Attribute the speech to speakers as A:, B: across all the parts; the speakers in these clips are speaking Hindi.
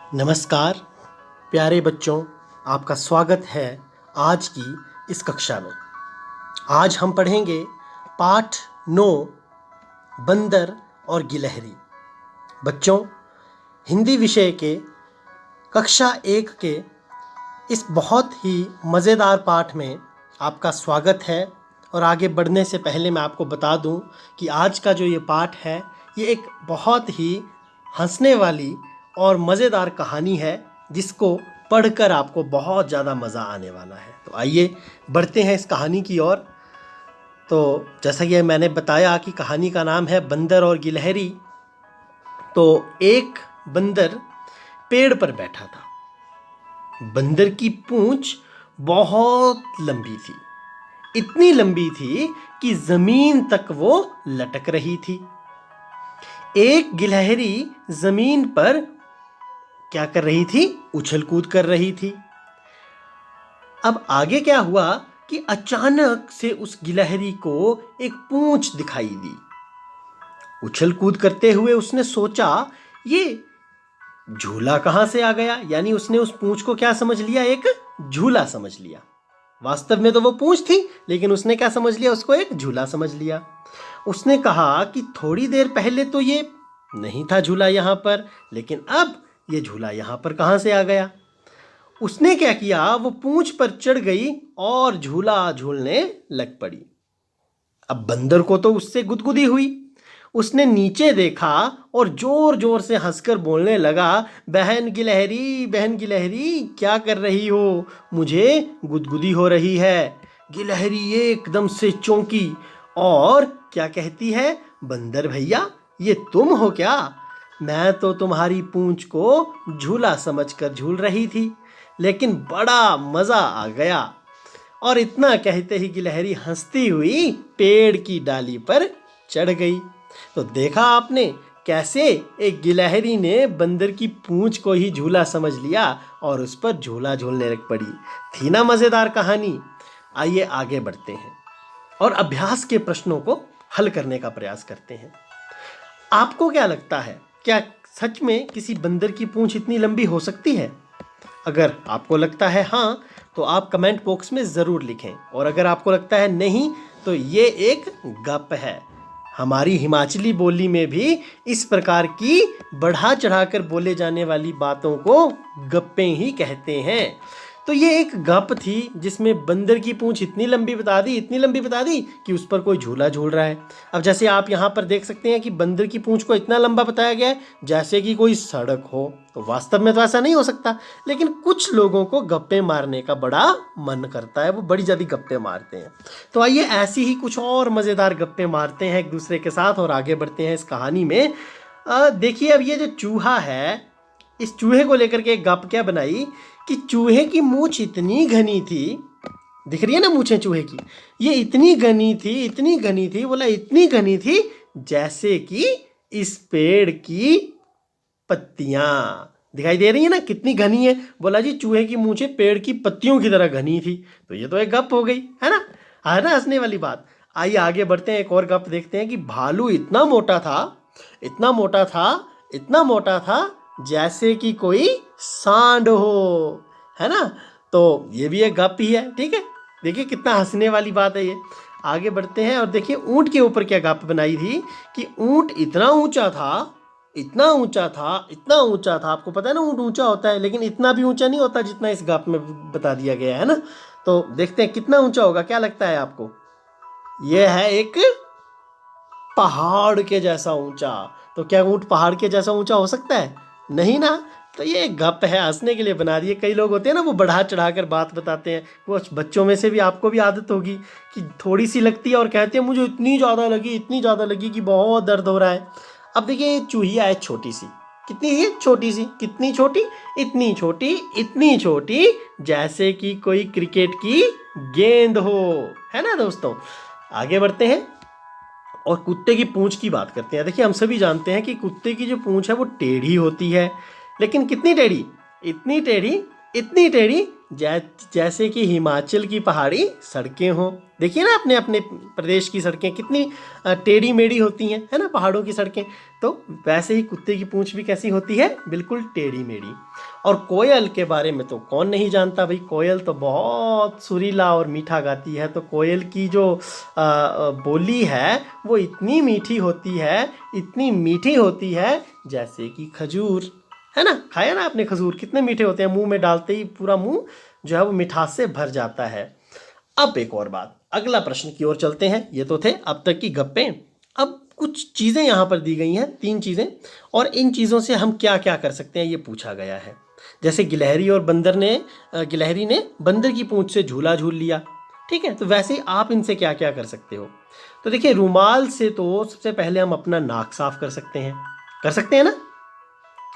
A: नमस्कार प्यारे बच्चों, आपका स्वागत है आज की इस कक्षा में। आज हम पढ़ेंगे पाठ 9 बंदर और गिलहरी। बच्चों, हिंदी विषय के कक्षा 1 के इस बहुत ही मज़ेदार पाठ में आपका स्वागत है। और आगे बढ़ने से पहले मैं आपको बता दूं कि आज का जो ये पाठ है ये एक बहुत ही हंसने वाली और मज़ेदार कहानी है जिसको पढ़कर आपको बहुत ज़्यादा मज़ा आने वाला है। तो आइए बढ़ते हैं इस कहानी की ओर। तो जैसा कि मैंने बताया कि कहानी का नाम है बंदर और गिलहरी। तो एक बंदर पेड़ पर बैठा था। बंदर की पूंछ बहुत लंबी थी, इतनी लंबी थी कि ज़मीन तक वो लटक रही थी। एक गिलहरी ज़मीन पर क्या कर रही थी? उछल कूद कर रही थी। अब आगे क्या हुआ कि अचानक से उस गिलहरी को एक पूंछ दिखाई दी। उछल कूद करते हुए उसने सोचा ये झूला कहाँ से आ गया। यानी उसने उस पूंछ को क्या समझ लिया? एक झूला समझ लिया। वास्तव में तो वो पूंछ थी, लेकिन उसने क्या समझ लिया? उसको एक झूला समझ लिया। उसने कहा कि थोड़ी देर पहले तो ये नहीं था झूला यहाँ पर, लेकिन अब ये झूला यहाँ पर कहाँ से आ गया? उसने क्या किया? वो पूंछ पर चढ़ गई और झूला झूलने लग पड़ी। अब बंदर को तो उससे गुदगुदी हुई। उसने नीचे देखा और जोर जोर से हंसकर बोलने लगा, बहन गिलहरी क्या कर रही हो? मुझे गुदगुदी हो रही है। गिलहरी एकदम से चौंकी और क्या कहती है, बंदर भैया ये तुम हो क्या? मैं तो तुम्हारी पूंछ को झूला समझकर झूल रही थी, लेकिन बड़ा मज़ा आ गया। और इतना कहते ही गिलहरी हंसती हुई पेड़ की डाली पर चढ़ गई। तो देखा आपने कैसे एक गिलहरी ने बंदर की पूंछ को ही झूला समझ लिया और उस पर झूला झूलने लग पड़ी। थी ना मज़ेदार कहानी? आइए आगे बढ़ते हैं और अभ्यास के प्रश्नों को हल करने का प्रयास करते हैं। आपको क्या लगता है, क्या सच में किसी बंदर की पूंछ इतनी लंबी हो सकती है? अगर आपको लगता है हाँ, तो आप कमेंट बॉक्स में ज़रूर लिखें। और अगर आपको लगता है नहीं, तो ये एक गप है। हमारी हिमाचली बोली में भी इस प्रकार की बढ़ा चढ़ाकर बोले जाने वाली बातों को गप्पे ही कहते हैं। तो ये एक गप थी जिसमें बंदर की पूंछ इतनी लंबी बता दी कि उस पर कोई झूला झूल रहा है। अब जैसे आप यहाँ पर देख सकते हैं कि बंदर की पूंछ को इतना लंबा बताया गया है जैसे कि कोई सड़क हो। तो वास्तव में तो ऐसा नहीं हो सकता, लेकिन कुछ लोगों को गप्पे मारने का बड़ा मन करता है, वो बड़ी ज़्यादा गप्पे मारते हैं। तो आइए ऐसी ही कुछ और मज़ेदार गप्पे मारते हैं एक दूसरे के साथ और आगे बढ़ते हैं इस कहानी में। देखिए, अब ये जो चूहा है, इस चूहे को लेकर के एक गप क्या बनाई कि चूहे की मूंछ इतनी घनी थी, दिख रही है ना मूंछें चूहे की, ये इतनी घनी थी, बोला इतनी घनी थी जैसे कि इस पेड़ की पत्तियां। दिखाई दे रही है ना कितनी घनी है? बोला जी चूहे की मूंछें पेड़ की पत्तियों की तरह घनी थी। तो ये तो एक गप हो गई, है ना? हंसने वाली बात। आइए आगे बढ़ते हैं, एक और गप देखते हैं कि भालू इतना मोटा था, इतना मोटा था, इतना मोटा था जैसे कि कोई सांड हो, है ना? तो ये भी एक गप ही है, ठीक है। देखिए कितना हंसने वाली बात है ये। आगे बढ़ते हैं और देखिए ऊंट के ऊपर क्या गप बनाई थी कि ऊंट इतना ऊंचा था, इतना ऊंचा था, इतना ऊंचा था। आपको पता है ना ऊंट ऊंचा होता है, लेकिन इतना भी ऊंचा नहीं होता जितना इस गप में बता दिया गया है ना। तो देखते हैं कितना ऊंचा होगा, क्या लगता है आपको? यह है एक पहाड़ के जैसा ऊंचा। तो क्या ऊंट पहाड़ के जैसा ऊंचा हो सकता है? नहीं ना। तो ये गप है, हंसने के लिए बना दिए। कई लोग होते हैं ना वो बढ़ा चढ़ा कर बात बताते हैं। वो बच्चों में से भी आपको भी आदत होगी कि थोड़ी सी लगती है और कहते हैं मुझे इतनी ज़्यादा लगी कि बहुत दर्द हो रहा है। अब देखिए ये चूहिया है छोटी सी, कितनी है? छोटी सी। कितनी छोटी? इतनी छोटी जैसे कि कोई क्रिकेट की गेंद हो, है ना दोस्तों? आगे बढ़ते हैं और कुत्ते की पूंछ की बात करते हैं। देखिए हम सभी जानते हैं कि कुत्ते की जो पूंछ है वो टेढ़ी होती है, लेकिन कितनी टेढ़ी? इतनी टेढ़ी इतनी टेढ़ी जैसे कि हिमाचल की पहाड़ी सड़कें हों। देखिए ना अपने अपने प्रदेश की सड़कें कितनी टेढ़ी मेढ़ी होती हैं, है ना, पहाड़ों की सड़कें। तो वैसे ही कुत्ते की पूंछ भी कैसी होती है, बिल्कुल टेढ़ी मेढ़ी। और कोयल के बारे में तो कौन नहीं जानता भाई, कोयल तो बहुत सुरीला और मीठा गाती है। तो कोयल की जो बोली है वो इतनी मीठी होती है, इतनी मीठी होती है जैसे कि खजूर, है ना। खाया ना आपने खजूर, कितने मीठे होते हैं, मुंह में डालते ही पूरा मुंह जो है वो मिठास से भर जाता है। अब एक और बात, अगला प्रश्न की ओर चलते हैं। ये तो थे अब तक की गप्पें। अब कुछ चीज़ें यहाँ पर दी गई हैं, 3 चीज़ें, और इन चीज़ों से हम क्या क्या कर सकते हैं ये पूछा गया है। जैसे गिलहरी ने बंदर की पूंछ से झूला झूल लिया, ठीक है। तो वैसे ही आप इनसे क्या क्या कर सकते हो। तो देखिए, रुमाल से तो सबसे पहले हम अपना नाक साफ कर सकते हैं ना।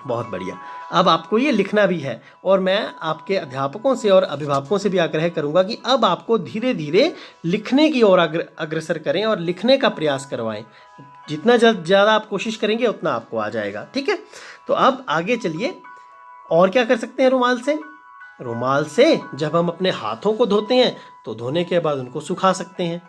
A: बहुत बढ़िया। अब आपको ये लिखना भी है, और मैं आपके अध्यापकों से और अभिभावकों से भी आग्रह करूंगा कि अब आपको धीरे धीरे लिखने की ओर अग्रसर करें और लिखने का प्रयास करवाएं। जितना ज़्यादा आप कोशिश करेंगे उतना आपको आ जाएगा, ठीक है। तो अब आगे चलिए, और क्या कर सकते हैं रुमाल से। रुमाल से जब हम अपने हाथों को धोते हैं तो धोने के बाद उनको सुखा सकते हैं।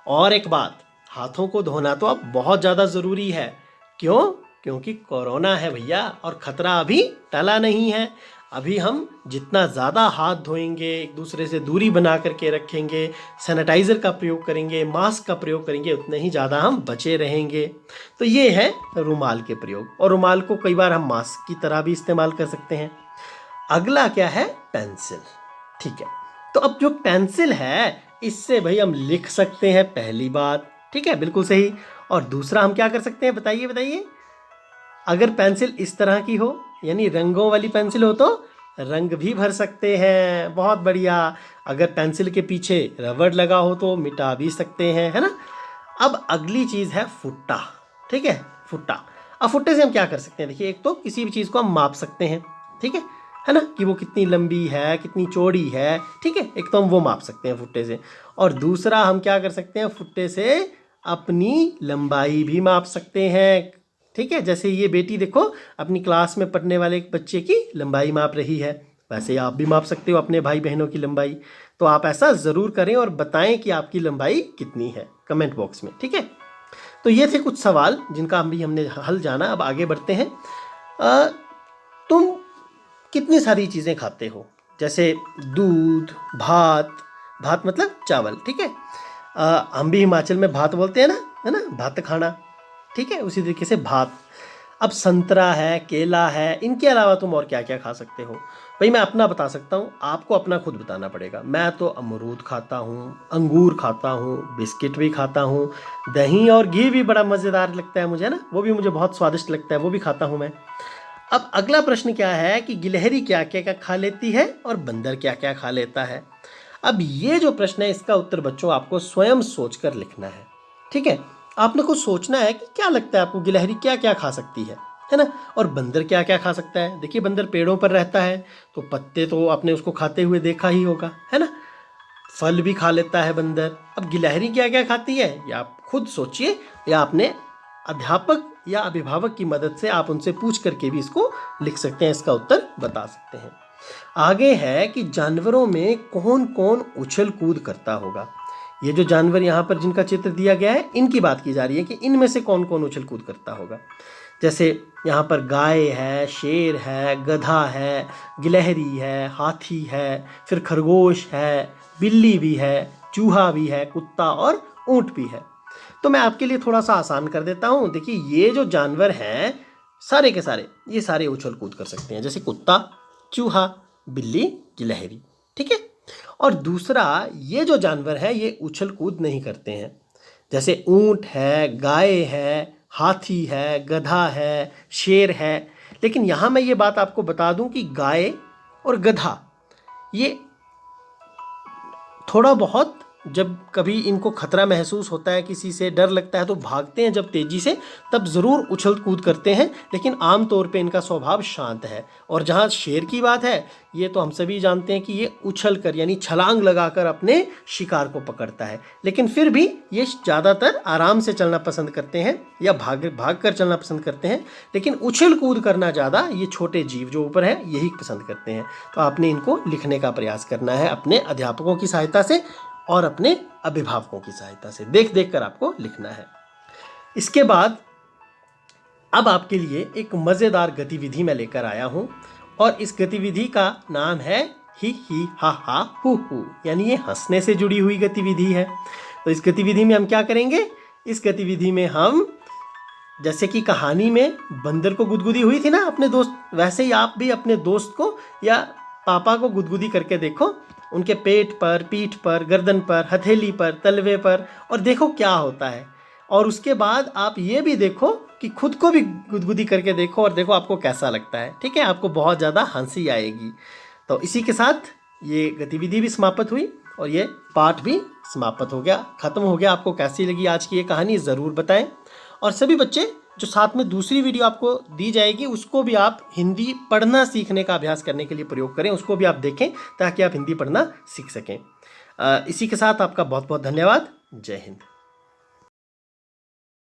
A: और एक बात, हाथों को धोना तो अब बहुत ज़्यादा ज़रूरी है। क्यों? क्योंकि कोरोना है भैया, और ख़तरा अभी टला नहीं है। अभी हम जितना ज़्यादा हाथ धोएंगे, एक दूसरे से दूरी बना करके रखेंगे, सैनिटाइज़र का प्रयोग करेंगे, मास्क का प्रयोग करेंगे, उतने ही ज़्यादा हम बचे रहेंगे। तो ये है रुमाल के प्रयोग, और रुमाल को कई बार हम मास्क की तरह भी इस्तेमाल कर सकते हैं। अगला क्या है, पेंसिल, ठीक है। तो अब जो पेंसिल है इससे भाई हम लिख सकते हैं, पहली बात, ठीक है, बिल्कुल सही। और दूसरा हम क्या कर सकते हैं, बताइए बताइए। अगर पेंसिल इस तरह की हो, यानी रंगों वाली पेंसिल हो, तो रंग भी भर सकते हैं। बहुत बढ़िया। अगर पेंसिल के पीछे रबड़ लगा हो तो मिटा भी सकते हैं, है ना। अब अगली चीज़ है फुट्टा, ठीक है, फुट्टा। अब फुट्टे से हम क्या कर सकते हैं, देखिए, एक तो किसी भी चीज़ को हम माप सकते हैं, ठीक है ना, कि वो कितनी लंबी है, कितनी चौड़ी है, ठीक है। एक तो हम वो माप सकते हैं फुट्टे से, और दूसरा हम क्या कर सकते हैं, फुट्टे से अपनी लंबाई भी माप सकते हैं, ठीक है। जैसे ये बेटी देखो अपनी क्लास में पढ़ने वाले एक बच्चे की लंबाई माप रही है, वैसे आप भी माप सकते हो अपने भाई बहनों की लंबाई। तो आप ऐसा ज़रूर करें और बताएं कि आपकी लंबाई कितनी है कमेंट बॉक्स में, ठीक है। तो ये थे कुछ सवाल जिनका हमने हल जाना। अब आगे बढ़ते हैं। तुम कितनी सारी चीज़ें खाते हो, जैसे दूध, भात, भात मतलब चावल, ठीक है। हम भी हिमाचल में भात बोलते हैं ना, है ना, भात खाना, ठीक है, उसी तरीके से भात। अब संतरा है, केला है, इनके अलावा तुम और क्या क्या खा सकते हो। भाई मैं अपना बता सकता हूँ, आपको अपना खुद बताना पड़ेगा। मैं तो अमरूद खाता हूँ, अंगूर खाता हूँ, बिस्किट भी खाता हूँ, दही और घी भी बड़ा मज़ेदार लगता है मुझे ना, वो भी मुझे बहुत स्वादिष्ट लगता है, वो भी खाता हूँ मैं। अब अगला प्रश्न क्या है कि गिलहरी क्या क्या क्या खा लेती है और बंदर क्या क्या खा लेता है। अब ये जो प्रश्न है इसका उत्तर बच्चों आपको स्वयं सोचकर लिखना है, ठीक है। आपने को सोचना है कि क्या लगता है आपको, गिलहरी क्या क्या खा सकती है ना, और बंदर क्या क्या खा सकता है। देखिए, बंदर पेड़ों पर रहता है तो पत्ते तो आपने उसको खाते हुए देखा ही होगा, है ना। फल भी खा लेता है बंदर। अब गिलहरी क्या क्या खाती है या आप खुद सोचिए, या अपने अध्यापक या अभिभावक की मदद से आप उनसे पूछ करके भी इसको लिख सकते हैं, इसका उत्तर बता सकते हैं। आगे है कि जानवरों में कौन कौन उछल कूद करता होगा। ये जो जानवर यहाँ पर जिनका चित्र दिया गया है इनकी बात की जा रही है कि इनमें से कौन कौन उछल कूद करता होगा। जैसे यहाँ पर गाय है, शेर है, गधा है, गिलहरी है, हाथी है, फिर खरगोश है, बिल्ली भी है, चूहा भी है, कुत्ता और ऊँट भी है। तो मैं आपके लिए थोड़ा सा आसान कर देता हूँ। देखिए, ये जो जानवर हैं सारे के सारे, ये सारे उछल कूद कर सकते हैं, जैसे कुत्ता, चूहा, बिल्ली, गिलहरी, ठीक है। और दूसरा, ये जो जानवर है ये उछल कूद नहीं करते हैं, जैसे ऊँट है, गाय है, हाथी है, गधा है, शेर है। लेकिन यहाँ मैं ये बात आपको बता दूं कि गाय और गधा ये थोड़ा बहुत जब कभी इनको खतरा महसूस होता है, किसी से डर लगता है, तो भागते हैं जब तेज़ी से, तब ज़रूर उछल कूद करते हैं, लेकिन आम तौर पे इनका स्वभाव शांत है। और जहाँ शेर की बात है, ये तो हम सभी जानते हैं कि ये उछल कर यानी छलांग लगाकर अपने शिकार को पकड़ता है, लेकिन फिर भी ये ज़्यादातर आराम से चलना पसंद करते हैं या भाग कर चलना पसंद करते हैं, लेकिन उछल कूद करना ज़्यादा ये छोटे जीव जो ऊपर है यही पसंद करते हैं। तो आपने इनको लिखने का प्रयास करना है अपने अध्यापकों की सहायता से और अपने अभिभावकों की सहायता से, देख देख कर आपको लिखना है। इसके बाद अब आपके लिए एक मज़ेदार गतिविधि मैं लेकर आया हूँ, और इस गतिविधि का नाम है ही हा हा हु, यानी ये हंसने से जुड़ी हुई गतिविधि है। तो इस गतिविधि में हम क्या करेंगे? इस गतिविधि में हम, जैसे कि कहानी में बंदर को गुदगुदी हुई थी ना अपने दोस्त, वैसे ही आप भी अपने दोस्त को या पापा को गुदगुदी करके देखो, उनके पेट पर, पीठ पर, गर्दन पर, हथेली पर, तलवे पर, और देखो क्या होता है। और उसके बाद आप ये भी देखो कि खुद को भी गुदगुदी करके देखो और देखो आपको कैसा लगता है। ठीक है, आपको बहुत ज़्यादा हंसी आएगी। तो इसी के साथ ये गतिविधि भी समाप्त हुई और ये पाठ भी समाप्त हो गया, ख़त्म हो गया। आपको कैसी लगी आज की ये कहानी ज़रूर बताएं। और सभी बच्चे, जो साथ में दूसरी वीडियो आपको दी जाएगी उसको भी आप हिंदी पढ़ना सीखने का अभ्यास करने के लिए प्रयोग करें, उसको भी आप देखें ताकि आप हिंदी पढ़ना सीख सकें। इसी के साथ आपका बहुत बहुत धन्यवाद। जय हिंद।